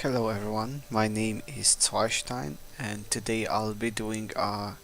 Hello everyone, my name is Zweistein and today I'll be doing a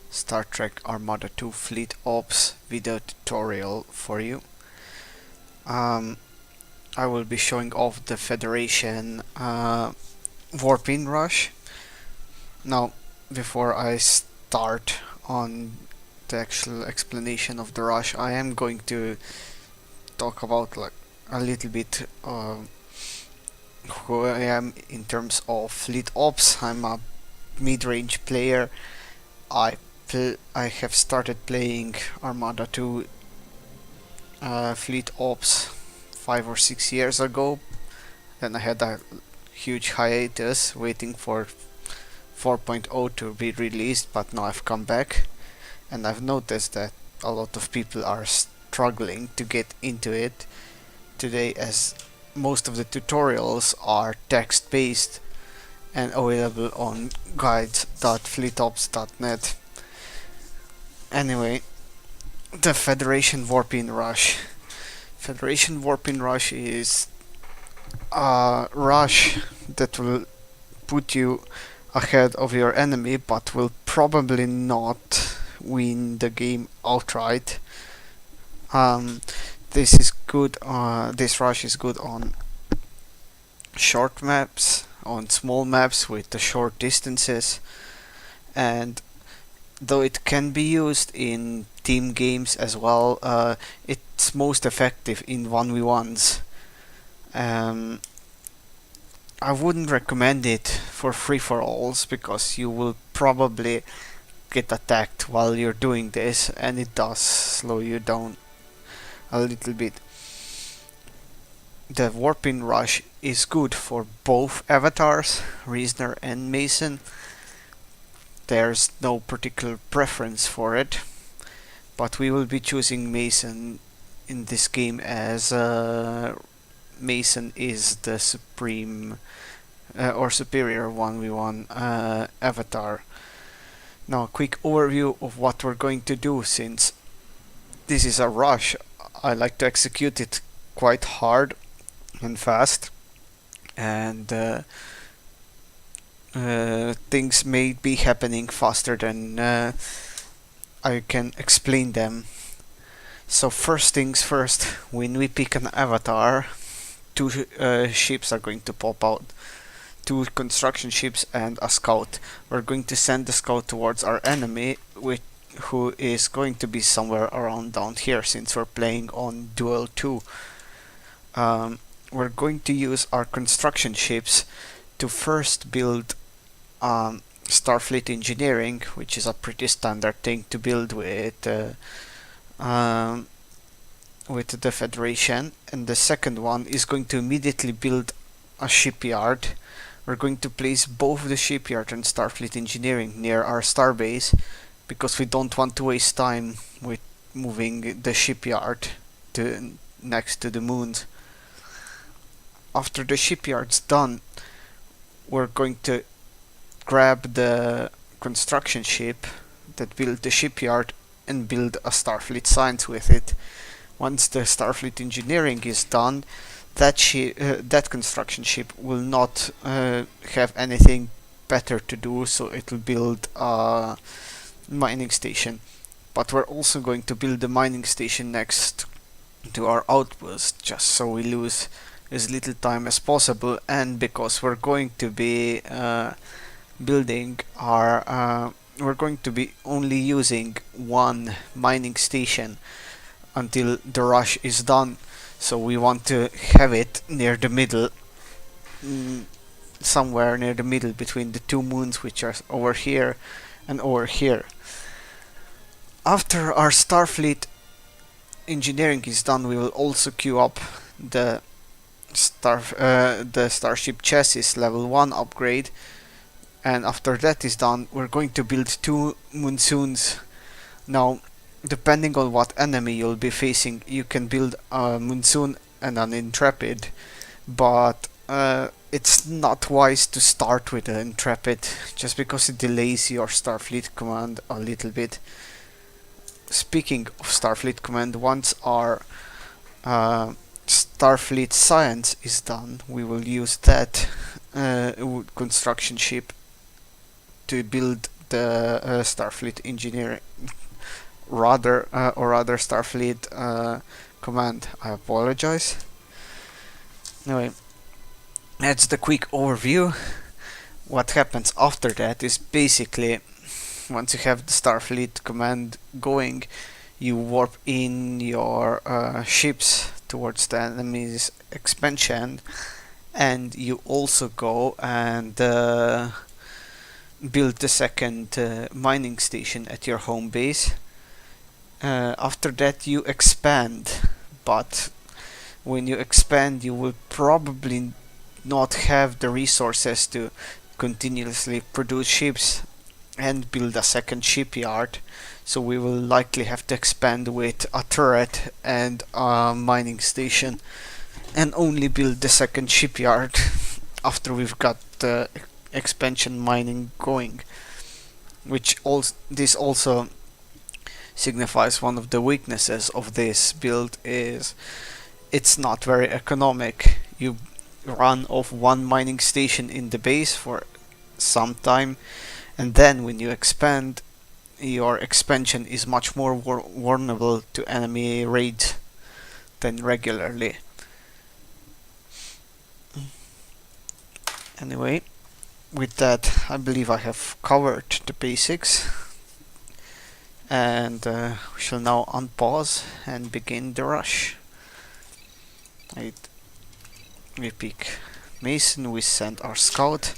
Star Trek Armada 2 Fleet Ops video tutorial for you. I will be showing off the Federation warp-in rush. Now, before I start on the actual explanation of the rush, I am going to talk about a little bit who I am in terms of fleet ops. I'm a mid-range player. I have started playing Armada 2 fleet ops 5 or 6 years ago. Then I had a huge hiatus waiting for 4.0 to be released, but now I've come back and I've noticed that a lot of people are struggling to get into it today, as most of the tutorials are text-based and available on guides.fleetops.net. Anyway, the Federation warp-in rush. Federation warp-in rush is a rush that will put you ahead of your enemy, but will probably not win the game outright. This is good. This rush is good on short maps, on small maps with the short distances, and though it can be used in team games as well, it's most effective in 1v1s. I wouldn't recommend it for free-for-alls because you will probably get attacked while you're doing this, and it does slow you down a little bit. The warp-in rush is good for both avatars, Reasoner and Mason. There's no particular preference for it, but we will be choosing Mason in this game as Mason is the supreme or superior 1v1 avatar. Now, a quick overview of what we're going to do. Since this is a rush, I like to execute it quite hard and fast, and things may be happening faster than I can explain them. So first things first, when we pick an avatar, two ships are going to pop out. Two construction ships and a scout. We're going to send the scout towards our enemy, who is going to be somewhere around down here, since we're playing on Duel II. We're going to use our construction ships to first build Starfleet Engineering, which is a pretty standard thing to build with the Federation, and the second one is going to immediately build a shipyard. We're going to place both the shipyard and Starfleet Engineering near our starbase, because we don't want to waste time with moving the shipyard to next to the moons. After the shipyard's done, we're going to grab the construction ship that built the shipyard and build a Starfleet Science with it. Once the Starfleet Engineering is done, that construction ship will not have anything better to do, so it will build a mining station. But we're also going to build the mining station next to our outpost, just so we lose as little time as possible, and because we're going to be building our we're going to be only using one mining station until the rush is done, so we want to have it near the middle, somewhere near the middle between the two moons, which are over here and over here. After our Starfleet Engineering is done, we will also queue up the Starship Chassis level 1 upgrade, and after that is done, we're going to build two Monsoons. Now, depending on what enemy you'll be facing, you can build a Monsoon and an Intrepid, but it's not wise to start with an Intrepid, just because it delays your Starfleet Command a little bit. Speaking of Starfleet Command, once our Starfleet Science is done, we will use that construction ship to build the Starfleet Engineering, or rather Starfleet Command. I apologize. Anyway, that's the quick overview. What happens after that is basically, once you have the Starfleet Command going, you warp in your ships towards the enemy's expansion, and you also go and build the second mining station at your home base. After that you expand, but when you expand you will probably not have the resources to continuously produce ships and build a second shipyard, so we will likely have to expand with a turret and a mining station and only build the second shipyard after we've got the expansion mining going, which this also signifies one of the weaknesses of this build is it's not very economic. You run off one mining station in the base for some time, and then when you expand, your expansion is much more vulnerable to enemy raids than regularly. Anyway, with that I believe I have covered the basics, and we shall now unpause and begin the rush. We pick Mason, we send our scout.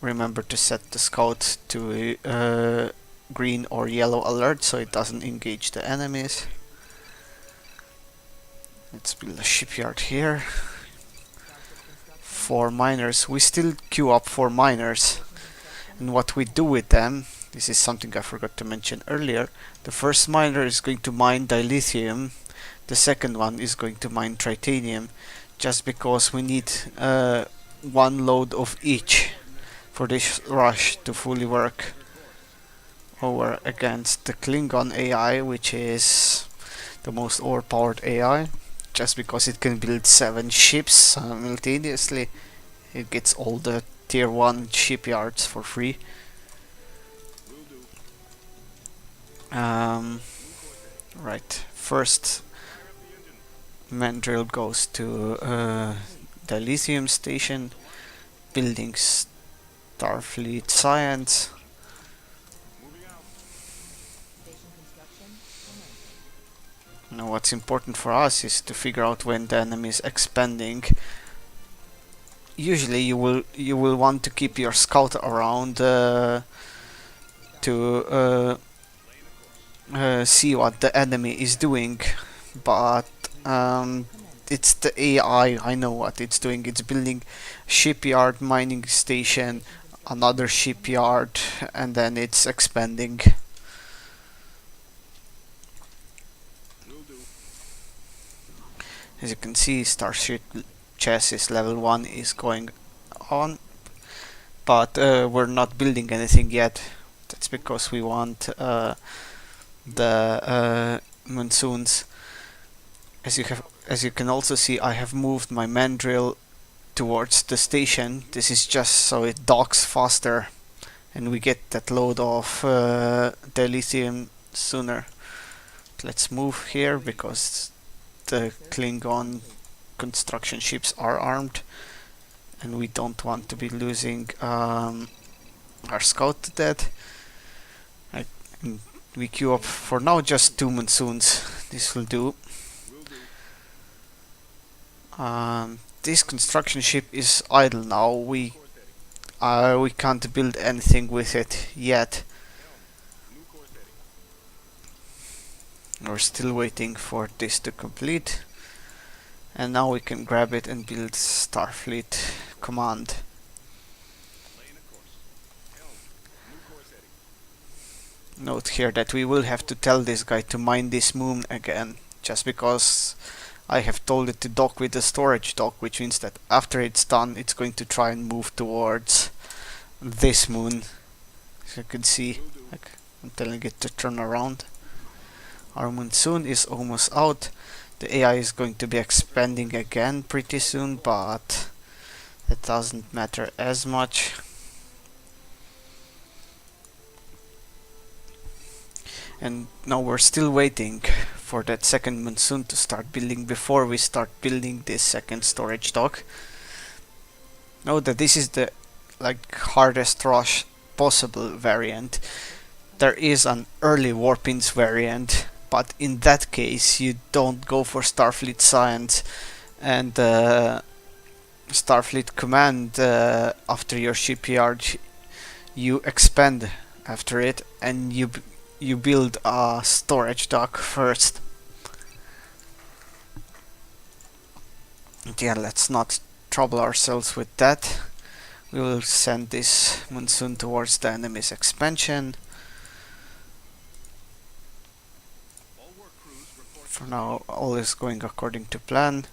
Remember to set the scout to green or yellow alert so it doesn't engage the enemies. Let's build a shipyard here. 4 miners. We still queue up 4 miners, and what we do with them, this is something I forgot to mention earlier. The first miner is going to mine dilithium, the second one is going to mine titanium, just because we need 1 load of each for this rush to fully work over against the Klingon AI, which is the most overpowered AI, just because it can build 7 ships simultaneously. It gets all the tier 1 shipyards for free. Right, first mandrill goes to the lithium station, building Starfleet Science. Now what's important for us is to figure out when the enemy is expanding. Usually you will want to keep your scout around to see what the enemy is doing, but it's the AI. I know what it's doing. It's building shipyard, mining station, another shipyard, and then it's expanding. As you can see, Starship chassis level 1 is going on, but we're not building anything yet. That's because we want the Monsoons. As you can also see, I have moved my mandrill towards the station. This is just so it docks faster and we get that load of dilithium sooner. Let's move here because the Klingon construction ships are armed and we don't want to be losing our scout to that. We queue up for now just 2 Monsoons. This will do. This construction ship is idle now. We can't build anything with it yet. We're still waiting for this to complete, and now we can grab it and build Starfleet Command. Note here that we will have to tell this guy to mine this moon again, just because I have told it to dock with the storage dock, which means that after it's done it's going to try and move towards this moon. As you can see, like, I'm telling it to turn around. Our Monsoon is almost out. The AI is going to be expanding again pretty soon, but It doesn't matter as much. And now we're still waiting for that second Monsoon to start building before we start building this second storage dock. Note that this is the hardest rush possible variant. There is an early warpins variant, but in that case you don't go for Starfleet Science and Starfleet Command after your shipyard. You expand after it and you build a storage dock first. And yeah, let's not trouble ourselves with that. We will send this Monsoon towards the enemy's expansion. For now, all is going according to plan.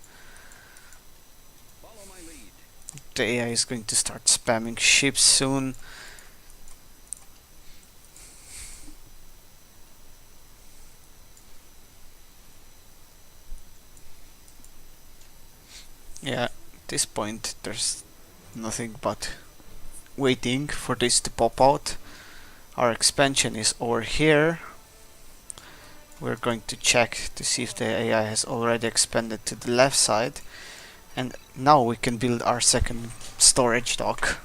The AI is going to start spamming ships soon. Yeah, at this point there's nothing but waiting for this to pop out. Our expansion is over here. We're going to check to see if the AI has already expanded to the left side. And now we can build our second storage dock.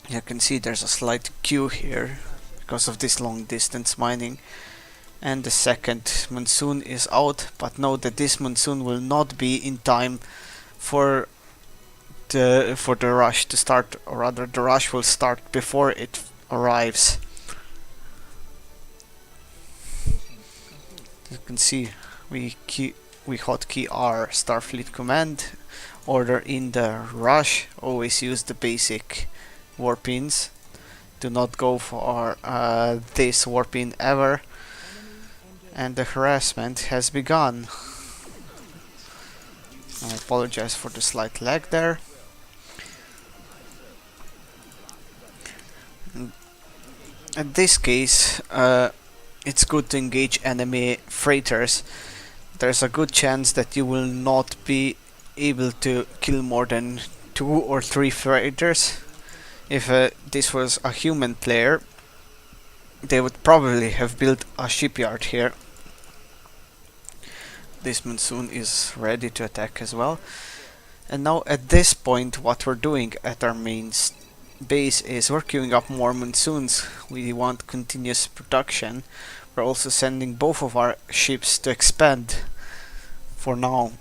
You can see there's a slight queue here because of this long distance mining. And the second Monsoon is out, but note that this Monsoon will not be in time for the rush to start, or rather the rush will start before it arrives. You can see we hotkey our Starfleet Command, order in the rush, always use the basic warpins, do not go for this warpin ever, and the harassment has begun. I apologize for the slight lag there. In this case, it's good to engage enemy freighters. There's a good chance that you will not be able to kill more than 2 or 3 freighters. If this was a human player, they would probably have built a shipyard here. This Monsoon is ready to attack as well. And now at this point what we're doing at our main base is we're queuing up more Monsoons. We want continuous production. We're also sending both of our ships to expand for now,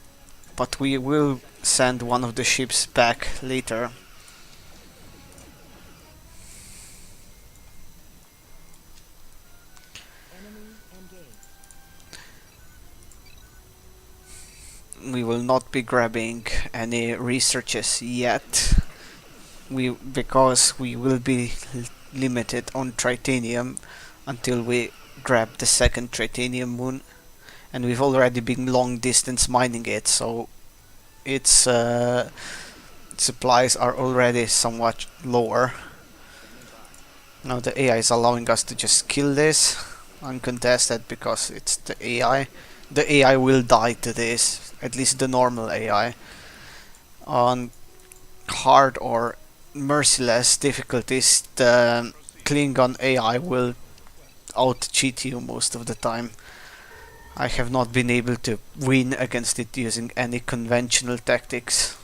but we will send one of the ships back later. We will not be grabbing any researches yet, because we will be limited on tritanium until we grab the second tritanium moon, and we've already been long distance mining it, so its supplies are already somewhat lower. Now the AI is allowing us to just kill this uncontested because it's the AI. The AI will die to this, at least the normal AI. On hard or merciless difficulties, the Klingon AI will out-cheat you most of the time. I have not been able to win against it using any conventional tactics.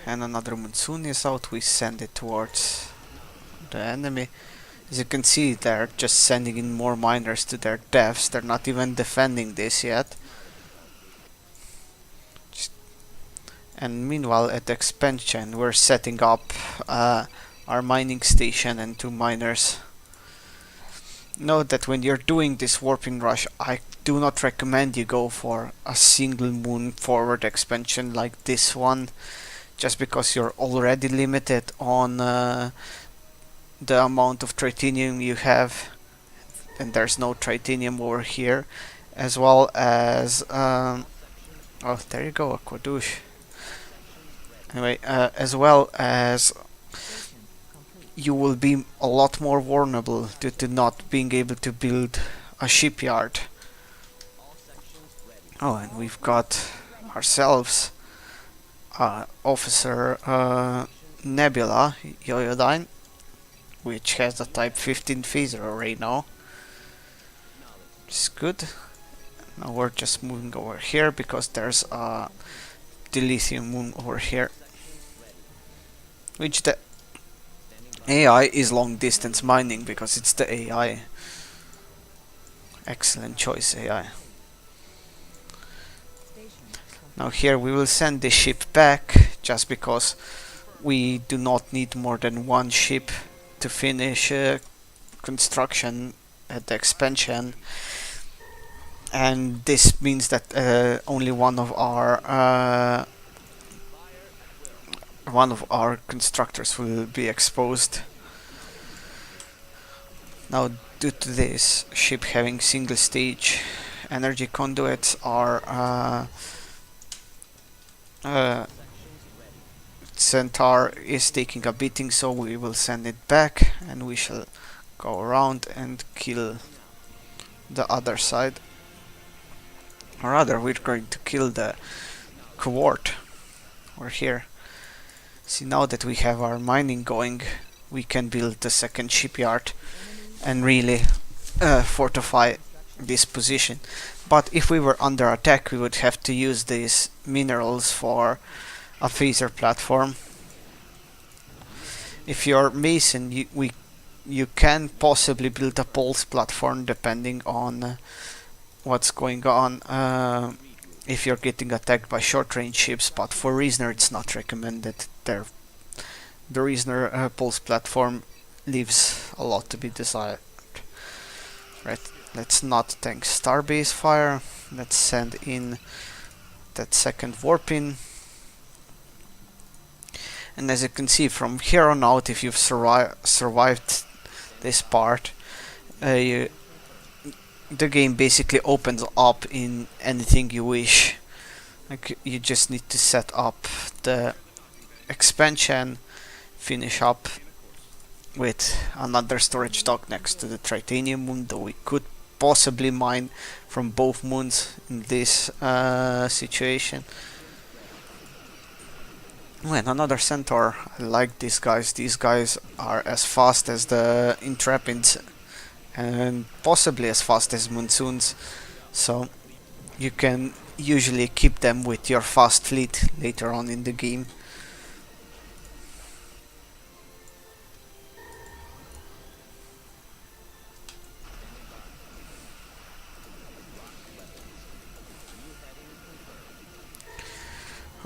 And another Monsoon is out, we send it towards the enemy. As you can see, they're just sending in more miners to their deaths, they're not even defending this yet. And meanwhile at the expansion we're setting up our mining station and 2 miners. Note that when you're doing this warping rush, I do not recommend you go for a single moon forward expansion like this one, just because you're already limited on the amount of tritanium you have, and there's no tritanium over here, as well as oh, there you go, Aquadouche. Anyway, as well as you will be a lot more vulnerable due to not being able to build a shipyard. Oh, and we've got ourselves Officer Nebula Yoyodyne, which has the Type 15 phaser array now. It's good. Now we're just moving over here because there's a dilithium moon over here, which the AI is long distance mining because it's the AI. Excellent choice, AI. Now here we will send the ship back just because we do not need more than one ship to finish construction at the expansion, and this means that only one of our constructors will be exposed. Now, due to this ship having single stage energy conduits, our Centaur is taking a beating, so we will send it back and we shall go around and kill the other side. Or rather, we're going to kill the cohort over here. See, now that we have our mining going, we can build the second shipyard and really fortify this position. But if we were under attack, we would have to use these minerals for a phaser platform. If you're Mason, you can possibly build a pulse platform depending on what's going on if you're getting attacked by short-range ships, but for Reasoner it's not recommended. The Reasoner pulse platform leaves a lot to be desired. Right, let's not tank Starbase fire. Let's send in that second warping. And as you can see, from here on out, if you've survived this part, the game basically opens up in anything you wish. Like, you just need to set up the expansion, finish up with another storage dock next to the Tritanium moon, though we could possibly mine from both moons in this situation. Oh, and another Centaur. I like these guys. These guys are as fast as the Intrepids and possibly as fast as Monsoons, so you can usually keep them with your fast fleet later on in the game.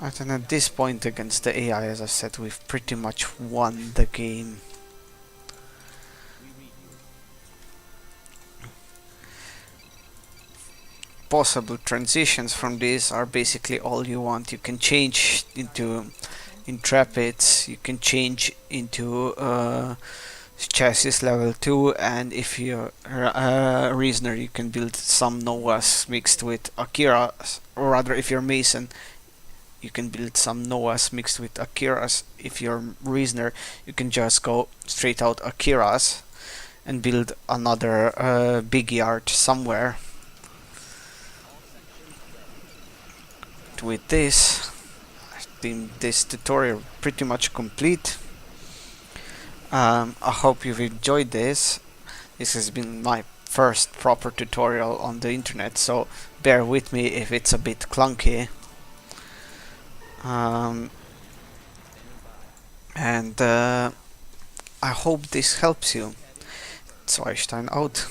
Right, and at this point against the AI, as I said, we've pretty much won the game. Possible transitions from this are basically all you want. You can change into Intrepids, you can change into chassis level 2, and if you're a Reasoner, you can build some Novas mixed with Akiras, or rather if you're Mason, you can build some Novas mixed with Akiras. If you're Reasoner, you can just go straight out Akiras and build another big yard somewhere. With this, I think this tutorial pretty much complete. I hope you've enjoyed this. This has been my first proper tutorial on the internet, so bear with me if it's a bit clunky. And I hope this helps you. Zweistein out.